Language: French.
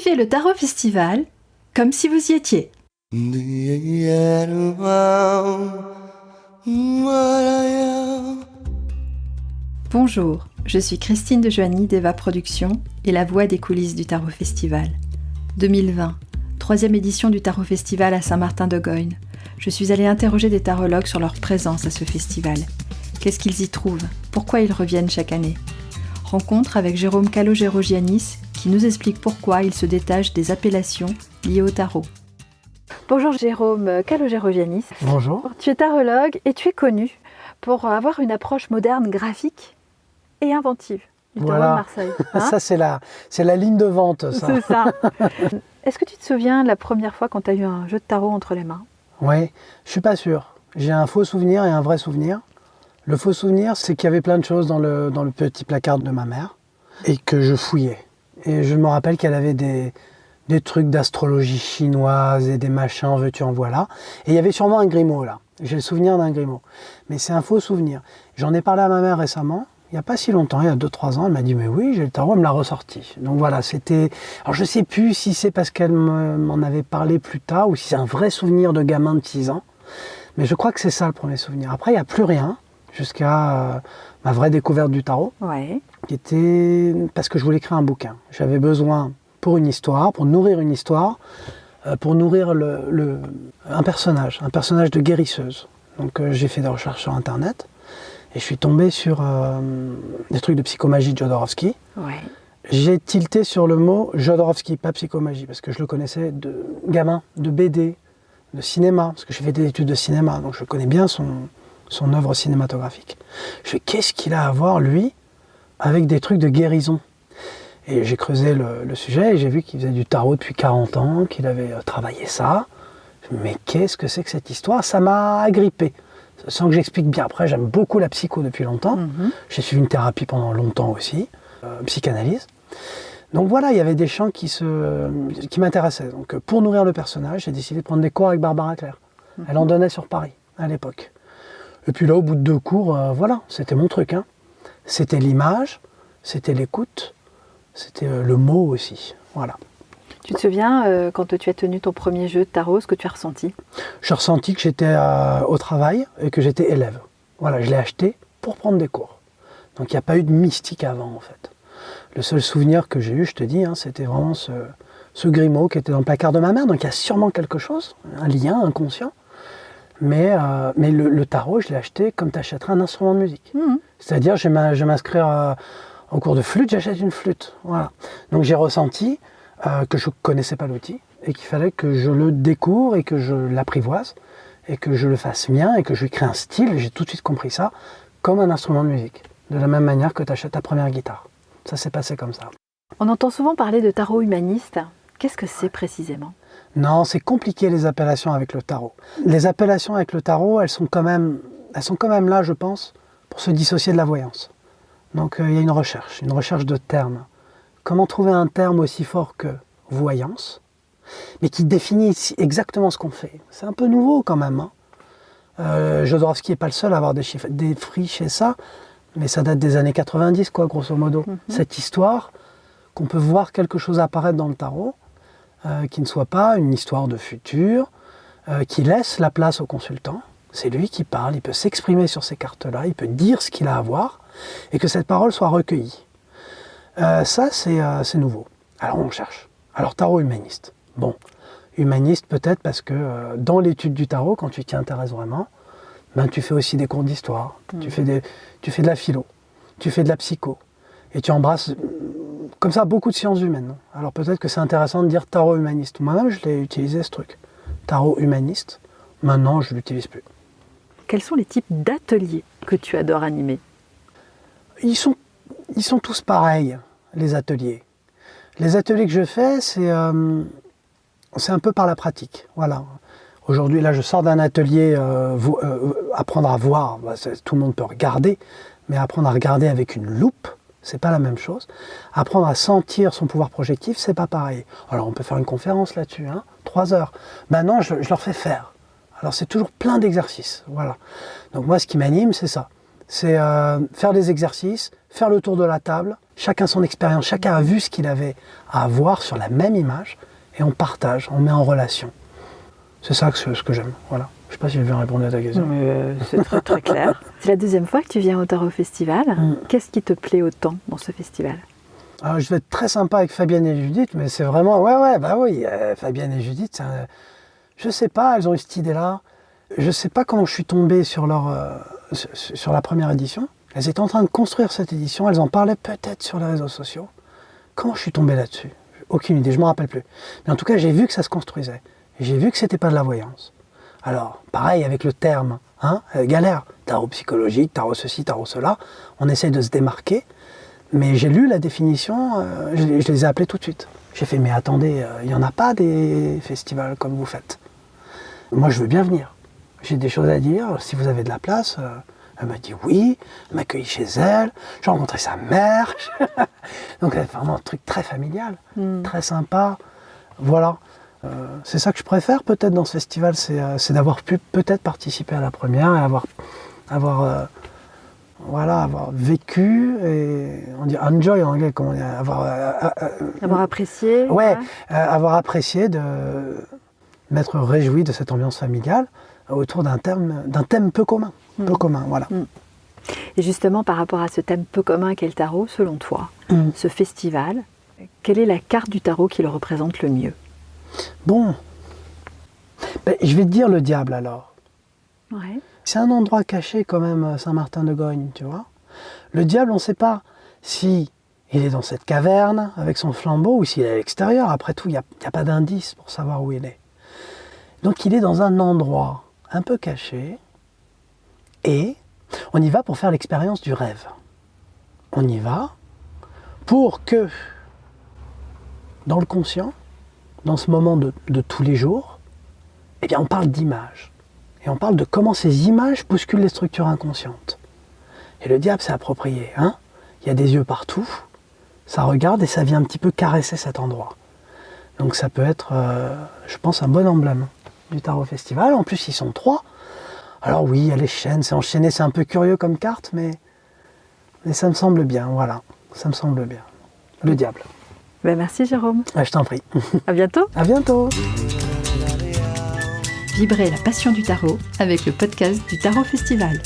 Vivez le Tarot Festival comme si vous y étiez. Bonjour, je suis Christine de Joanny d'Eva Productions et la voix des coulisses du Tarot Festival. 2020, 3e édition du Tarot Festival à Saint-Martin-de-Goyne. Je suis allée interroger des tarologues sur leur présence à ce festival. Qu'est-ce qu'ils y trouvent? Pourquoi ils reviennent chaque année? Rencontre avec Jérôme Calogero-Giannis qui nous explique pourquoi il se détache des appellations liées au tarot. Bonjour Jérôme Calogero-Giannis. Bonjour. Tu es tarologue et tu es connu pour avoir une approche moderne, graphique et inventive du tarot de Marseille. Ça c'est la ligne de vente, ça. C'est ça. Est-ce que tu te souviens de la première fois quand tu as eu un jeu de tarot entre les mains? Oui, je suis pas sûr. J'ai un faux souvenir et un vrai souvenir. Le faux souvenir, c'est qu'il y avait plein de choses dans le petit placard de ma mère et que je fouillais. Et je me rappelle qu'elle avait des trucs d'astrologie chinoise et des machins, en veux-tu, en voilà. Et il y avait sûrement un Grimaud là. J'ai le souvenir d'un Grimaud. Mais c'est un faux souvenir. J'en ai parlé à ma mère récemment, il n'y a pas si longtemps, il y a 2-3 ans. Elle m'a dit, mais oui, j'ai le tarot, elle me l'a ressorti. Donc voilà, c'était... Alors je ne sais plus si c'est parce qu'elle m'en avait parlé plus tard ou si c'est un vrai souvenir de gamin de 6 ans. Mais je crois que c'est ça le premier souvenir. Après, il n'y a plus rien jusqu'à ma vraie découverte du tarot. Ouais. Qui était parce que je voulais écrire un bouquin. J'avais besoin, pour une histoire, pour nourrir une histoire, pour nourrir un personnage de guérisseuse. Donc j'ai fait des recherches sur Internet et je suis tombé sur des trucs de psychomagie de Jodorowsky. Ouais. J'ai tilté sur le mot Jodorowsky, pas psychomagie, parce que je le connaissais de gamin, de BD, de cinéma, parce que j'ai fait des études de cinéma, donc je connais bien son œuvre cinématographique. Je fais, qu'est-ce qu'il a à voir, lui, avec des trucs de guérison? Et j'ai creusé le sujet et j'ai vu qu'il faisait du tarot depuis 40 ans, qu'il avait travaillé ça. Mais qu'est-ce que c'est que cette histoire? Ça m'a agrippé, sans que j'explique bien. Après, j'aime beaucoup la psycho depuis longtemps. J'ai suivi une thérapie pendant longtemps aussi, psychanalyse. Donc voilà, il y avait des champs qui m'intéressaient. Donc pour nourrir le personnage, j'ai décidé de prendre des cours avec Barbara Claire. Elle en donnait sur Paris, à l'époque. Et puis là, au bout de 2 cours, voilà, c'était mon truc. Hein. C'était l'image, c'était l'écoute, c'était le mot aussi. Voilà. Tu te souviens, quand tu as tenu ton premier jeu de tarot, ce que tu as ressenti? J'ai ressenti que j'étais au travail et que j'étais élève. Voilà, je l'ai acheté pour prendre des cours. Donc il n'y a pas eu de mystique avant, en fait. Le seul souvenir que j'ai eu, je te dis, hein, c'était vraiment ce Grimaud qui était dans le placard de ma mère. Donc il y a sûrement quelque chose, un lien inconscient. Mais le tarot, je l'ai acheté comme tu achèterais un instrument de musique. C'est-à-dire, je vais m'inscrire en cours de flûte, j'achète une flûte. Voilà. Donc j'ai ressenti que je ne connaissais pas l'outil et qu'il fallait que je le découvre et que je l'apprivoise et que je le fasse mien et que je lui crée un style. J'ai tout de suite compris ça comme un instrument de musique. De la même manière que tu achètes ta première guitare. Ça s'est passé comme ça. On entend souvent parler de tarot humaniste. Qu'est-ce que c'est précisément? Non, c'est compliqué les appellations avec le tarot. Les appellations avec le tarot, elles sont quand même là, je pense, pour se dissocier de la voyance. Donc il y a une recherche de termes. Comment trouver un terme aussi fort que voyance, mais qui définit exactement ce qu'on fait? C'est un peu nouveau quand même. Hein. Jodorowsky n'est pas le seul à avoir défriché ça, mais ça date des années 90, quoi, grosso modo. Cette histoire qu'on peut voir quelque chose apparaître dans le tarot, qui ne soit pas une histoire de futur, qui laisse la place au consultant. C'est lui qui parle, il peut s'exprimer sur ces cartes-là, il peut dire ce qu'il a à voir, et que cette parole soit recueillie. Ça, c'est nouveau. Alors on cherche. Alors tarot humaniste. Bon, humaniste peut-être parce que dans l'étude du tarot, quand tu t'y intéresses vraiment, ben, tu fais aussi des cours d'histoire, tu fais de la philo, tu fais de la psycho, et tu embrasses comme ça beaucoup de sciences humaines. Alors peut-être que c'est intéressant de dire tarot humaniste. Moi-même, je l'ai utilisé ce truc. Tarot humaniste. Maintenant, je ne l'utilise plus. Quels sont les types d'ateliers que tu adores animer? Ils sont tous pareils, les ateliers. Les ateliers que je fais, c'est un peu par la pratique. Voilà. Aujourd'hui, là, je sors d'un atelier apprendre à voir. Bah, tout le monde peut regarder, mais apprendre à regarder avec une loupe, c'est pas la même chose. Apprendre à sentir son pouvoir projectif, c'est pas pareil. Alors, on peut faire une conférence là-dessus, 3 heures. Maintenant, je leur fais faire. Alors, c'est toujours plein d'exercices. Voilà. Donc, moi, ce qui m'anime, c'est ça. C'est faire des exercices, faire le tour de la table, chacun son expérience, chacun a vu ce qu'il avait à avoir sur la même image, et on partage, on met en relation. C'est ça ce que j'aime, voilà. Je ne sais pas si j'ai bien répondu à ta question. C'est très très clair. C'est la deuxième fois que tu viens au Tarot Festival. Qu'est-ce qui te plaît autant dans ce festival? Alors, je vais être très sympa avec Fabienne et Judith, mais c'est vraiment... Fabienne et Judith, je sais pas, elles ont eu cette idée-là. Je sais pas comment je suis tombé sur la première édition. Elles étaient en train de construire cette édition, elles en parlaient peut-être sur les réseaux sociaux. Comment je suis tombé là-dessus? Aucune idée, je ne m'en rappelle plus. Mais en tout cas, j'ai vu que ça se construisait. J'ai vu que c'était pas de la voyance. Alors, pareil avec le terme, galère. Tarot psychologique, tarot ceci, tarot cela. On essaye de se démarquer. Mais j'ai lu la définition, je les ai appelés tout de suite. J'ai fait, mais attendez, il n'y en a pas des festivals comme vous faites. Moi, je veux bien venir. J'ai des choses à dire, si vous avez de la place. Elle m'a dit oui, elle m'a accueilli chez elle, j'ai rencontré sa mère. Donc, c'est vraiment un truc très familial, très sympa. Voilà. C'est ça que je préfère peut-être dans ce festival, c'est d'avoir pu peut-être participer à la première et avoir vécu, et on dit enjoy en anglais, comment on dit, avoir apprécié. Ouais, avoir apprécié de m'être réjoui de cette ambiance familiale autour d'un thème peu commun. Peu commun, voilà. Et justement, par rapport à ce thème peu commun qu'est le tarot, selon toi, ce festival, quelle est la carte du tarot qui le représente le mieux? Bon, je vais te dire le diable alors. Ouais. C'est un endroit caché quand même, Saint-Martin-de-Gogne, tu vois. Le diable, on ne sait pas si il est dans cette caverne avec son flambeau ou s'il est à l'extérieur. Après tout, il n'y a pas d'indice pour savoir où il est. Donc il est dans un endroit un peu caché et on y va pour faire l'expérience du rêve. On y va pour que, dans le conscient, dans ce moment de tous les jours, eh bien on parle d'images. Et on parle de comment ces images bousculent les structures inconscientes. Et le diable, c'est approprié. Il y a des yeux partout, ça regarde et ça vient un petit peu caresser cet endroit. Donc ça peut être, je pense, un bon emblème du Tarot Festival. En plus, ils sont 3. Alors oui, il y a les chaînes, c'est enchaîné, c'est un peu curieux comme carte, mais ça me semble bien, voilà. Ça me semble bien. Le diable. Merci Jérôme. Je t'en prie. À bientôt. À bientôt. Vibrez la passion du tarot avec le podcast du Tarot Festival.